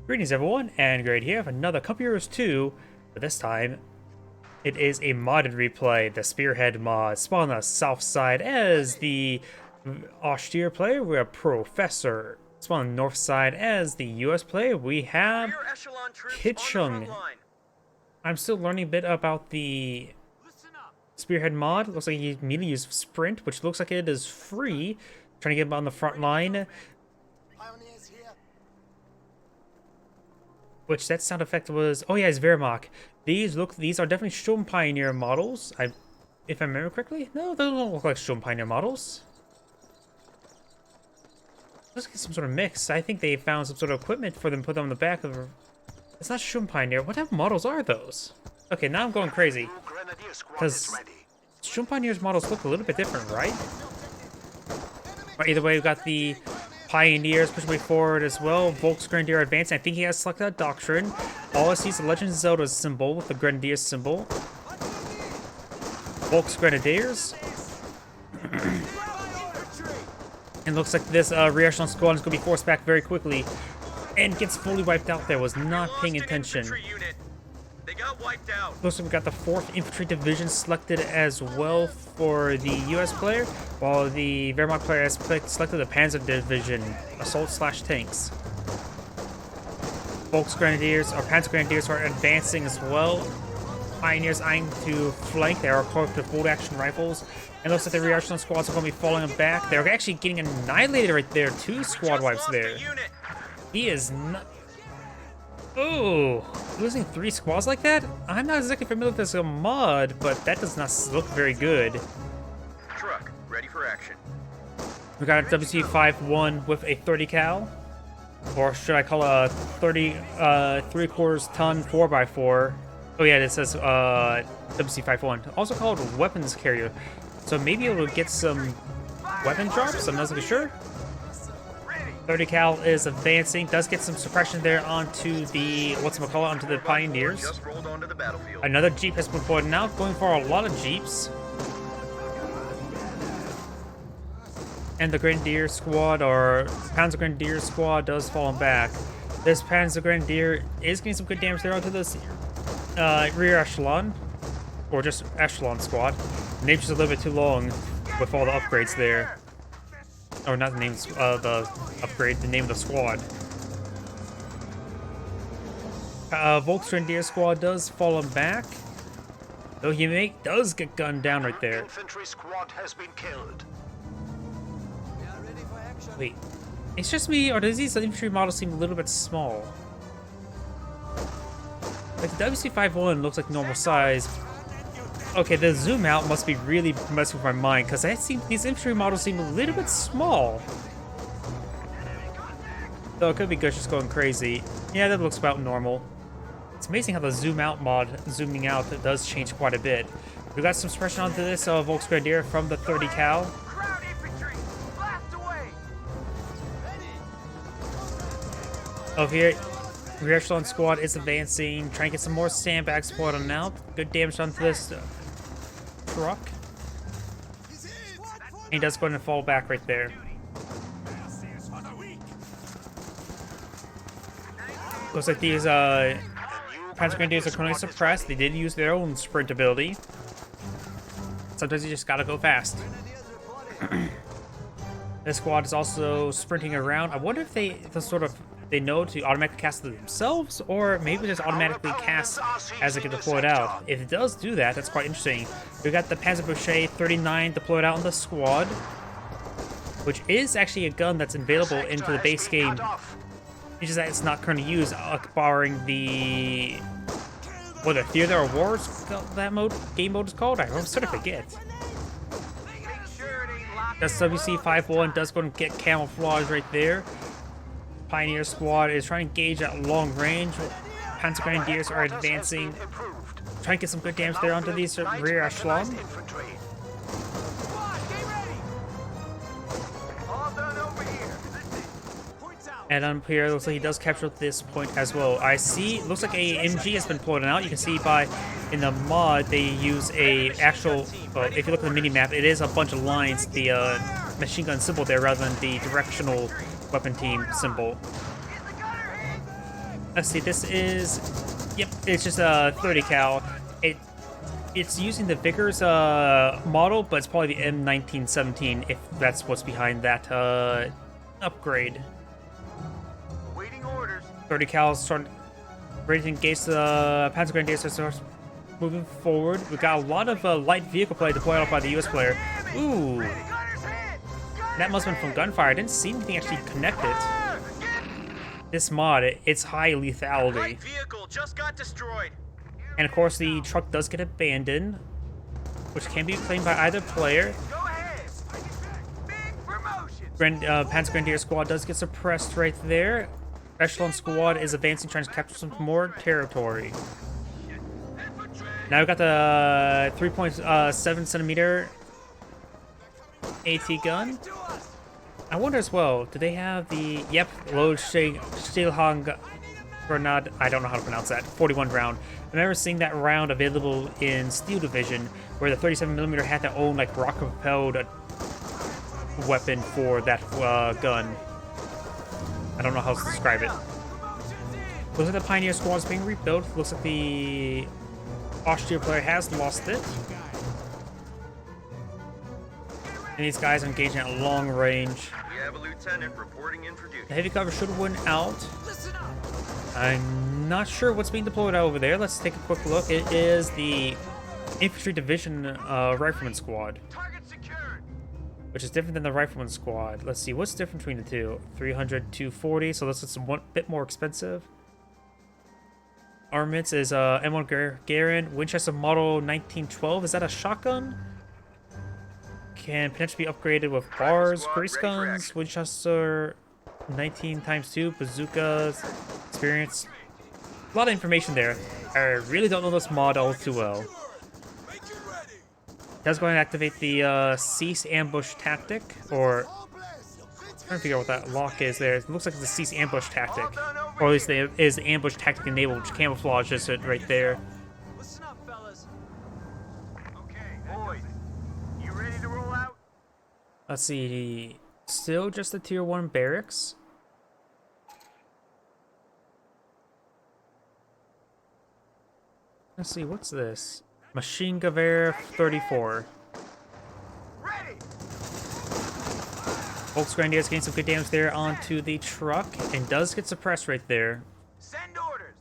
Greetings everyone, and Great here with another Cup Heroes 2, but this time it is a modded replay, the Spearhead mod, spawned on the south side as the austere player, we have Pr0fesor. Spawned on the north side as the US player, we have Kicheung. I'm still learning a bit about the Spearhead mod. Looks like you immediately use Sprint, which looks like it is free. Trying to get him on the front line. Which that sound effect was, oh yeah, it's Wehrmacht. These are definitely Sturm Pioneer models. If I remember correctly, no, they don't look like Sturm Pioneer models. Let's get some sort of mix. I think they found some sort of equipment for them, put them on the back of. It's not Sturm Pioneer. What type of models are those? Okay, now I'm going crazy because Sturm Pioneer's models look a little bit different, right? But either way, we've got the Pioneers pushing way forward as well. Volk's Grenadier advancing. I think he has selected a doctrine. All I see is the Legend of Zelda symbol with the Grenadier symbol. Volk's Grenadiers. And looks like this rear echelon squad is going to be forced back very quickly. And gets fully wiped out there. Was not paying attention. They got wiped out. Looks like we got the 4th Infantry Division selected as well for the US player, while the Wehrmacht player has selected the Panzer Division, assault/tanks. Volk's Grenadiers, or Panzer Grenadiers, are advancing as well. Pioneers eyeing to flank. They are equipped with bolt-action rifles. And looks like the rear echelon squads are going to be falling back. They're actually getting annihilated right there. 2 squad wipes there. He is not. Oh, losing 3 squads like that? I'm not exactly familiar with this mod, but that does not look very good. Truck, ready for action. We got a WC-51 with a 30 cal, or should I call a 3/4 ton 4x4? Oh yeah, it says WC-51. Also called weapons carrier, so maybe it'll get some weapon drops. I'm not really sure. 30 cal is advancing, does get some suppression there onto the, onto the Pioneers. Just rolled onto the battlefield. Another Jeep has been pointed out, going for a lot of Jeeps. And the Grenadier squad, or Panzer Grenadier squad, does fall back. This Panzer Grenadier is getting some good damage there onto this rear echelon, or just echelon squad. The name's just a little bit too long with all the upgrades there. Or not the names, the upgrade, the name of the squad. Volk's Grenadier squad does fall back, though he does get gunned down right there. Infantry squad has been killed. Wait, it's just me, or does these infantry models seem a little bit small? Like the WC-51 looks like normal size. Okay, the zoom out must be really messing with my mind, because these infantry models seem a little bit small. Though it could be just going crazy. Yeah, that looks about normal. It's amazing how the zoom out mod, zooming out, does change quite a bit. We got some suppression onto this Volk's Grenadier from the 30 cal. Over here, rear echelon squad is advancing, trying to get some more sandbags poured on out. Good damage onto this truck. And he does go ahead and fall back right there. Looks like these Panzer Grenadiers are currently suppressed. They did use their own sprint ability. Sometimes you just gotta go fast. This squad is also sprinting around. I wonder if they know to automatically cast themselves, or maybe just automatically cast as they get deployed out. If it does do that, that's quite interesting. We got the Panzer 39 deployed out in the squad, which is actually a gun that's available into the base game. It's just that it's not currently used, barring the the Theater of War, game mode is called. I sort of forget. The WC-51 does go and get camouflage right there. Pioneer squad is trying to engage at long range. Panzer Grenadiers are advancing, trying to get some good damage there onto these rear echelon. And up here, looks like he does capture this point as well. I see, looks like a MG has been pulled out. You can see in the mod, they use a actual, if you look at the mini-map, it is a bunch of lines, the machine gun symbol there rather than the directional weapon team symbol. Let's see, this is... Yep, it's just a 30 cal. It's using the Vickers model, but it's probably the M1917 if that's what's behind that upgrade. Waiting orders. 30 cal starting ready to engage the Panzer Grenadiers starts moving forward. We got a lot of light vehicle play deployed out by the US player. Ooh, that must have been from gunfire. I didn't see anything actually connect it. This mod, it's high lethality. Light vehicle just got destroyed. And of course, the truck does get abandoned, which can be claimed by either player. Go ahead. Big promotion. Panzer Grenadier squad does get suppressed right there. Echelon squad is advancing, trying to capture some more territory. Now we've got the 3.7 centimeter AT gun. I wonder as well, do they have the, yep, load Kicheung grenade, I don't know how to pronounce that, 41 round. I remember seeing that round available in Steel Division, where the 37mm had their own like rocket-propelled weapon for that gun. I don't know how to describe it. Looks like the Pioneer squad is being rebuilt. Looks like the Austria player has lost it. And these guys are engaging at long range. We have a lieutenant reporting in for duty. The heavy cover should win out. I'm not sure what's being deployed over there. Let's take a quick look. It is the Infantry Division Rifleman Squad, which is different than the Rifleman Squad. Let's see, what's different between the two? 300, 240, so this is a bit more expensive. Armaments is M1 Garand, Winchester Model 1912. Is that a shotgun? Can potentially be upgraded with bars, grease guns, Winchester 19x2, bazookas, experience. A lot of information there. I really don't know this mod all too well. That's going to activate the cease ambush tactic, or I'm trying to figure out what that lock is there. It looks like it's a cease ambush tactic, or at least it is the ambush tactic enabled, which camouflages it right there. Listen up, fellas. Okay, boys, you ready to roll out? Let's see, still just the tier 1 barracks. Let's see, what's this? Machine Gewehr 34. Ready. Volksgrenadiers getting some good damage there onto the truck, and does get suppressed right there. Send orders.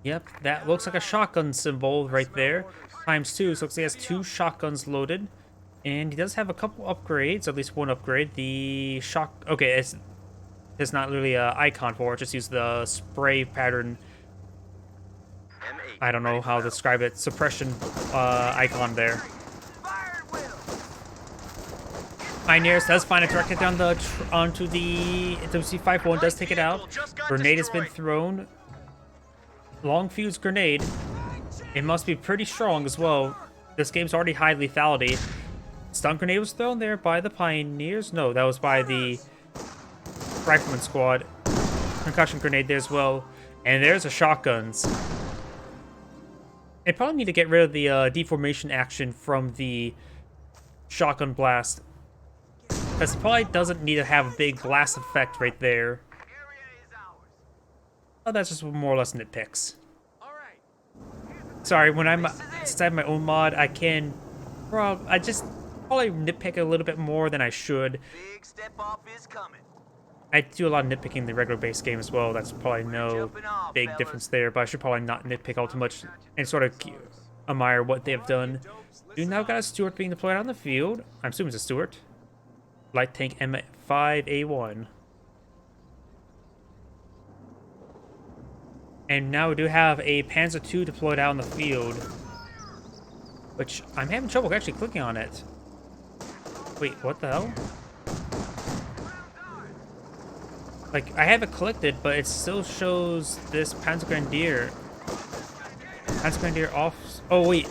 Yep, that looks like a shotgun symbol right there. ×2, so looks like he has 2 shotguns loaded. And he does have a couple upgrades, at least one upgrade. The okay, it's not really an icon for it, just use the spray pattern. I don't know how to describe it. Suppression icon there. Pioneers does find a direct hit down onto the WC-51, does take it out. Grenade has been thrown. Long fuse grenade. It must be pretty strong as well. This game's already high lethality. Stun grenade was thrown there by the Pioneers. No, that was by the Rifleman squad. Concussion grenade there as well. And there's the shotguns. They probably need to get rid of the deformation action from the shotgun blast, because it probably doesn't need to have a big blast effect right there. Oh, that's just more or less nitpicks. Sorry, when I'm inside my own mod, I just probably nitpick a little bit more than I should. Big step off is coming. I do a lot of nitpicking in the regular base game as well. That's probably no big difference there, but I should probably not nitpick all too much and sort of admire what they've done. We now got a Stuart being deployed on the field. I'm assuming it's a Stuart. Light tank M5A1. And now we do have a Panzer II deployed out in the field, which I'm having trouble actually clicking on it. Wait, what the hell? Like, I have it clicked it, but it still shows this Panzer Grenadier. Panzer Grenadier off. Oh, wait.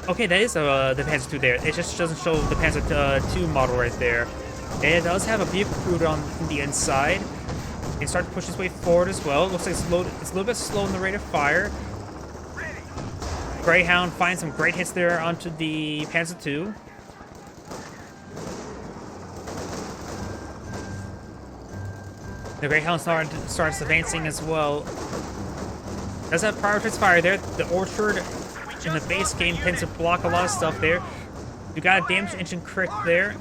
Okay, that is the Panzer II there. It just doesn't show the Panzer II model right there. And it does have a vehicle recruiter on the inside. And start to push its way forward as well. It looks like it's a little bit slow in the rate of fire. Greyhound finds some great hits there onto the Panzer II. The Greyhound starts advancing as well. Does have prioritized fire there. The orchard in the base game tends to block a lot of stuff there. You got a damage engine crit there.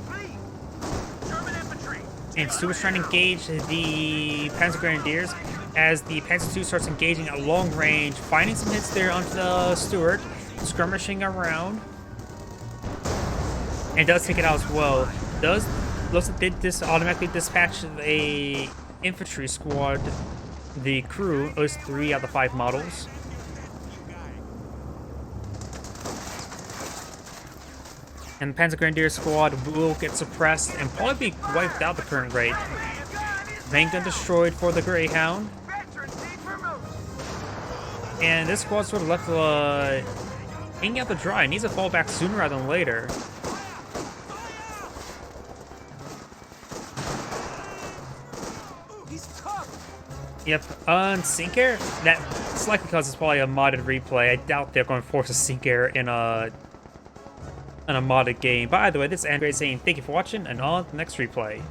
German infantry. And Stu is trying to engage the Panzer Grenadiers as the Panzer II starts engaging at long range, finding some hits there onto the Stuart, skirmishing around. And does take it out as well. Looks like did this automatically dispatch a infantry squad, the crew, at least 3 out of the 5 models. And the Panzer Grenadier squad will get suppressed and probably be wiped out the current rate. Main gun destroyed for the Greyhound. And this squad sort of left hanging out to dry. It needs to fall back sooner rather than later. Yep, Sink Air, that's likely because it's probably a modded replay. I doubt they're going to force a Sink Air in a modded game. By the way, this is Andre saying thank you for watching, and on to the next replay.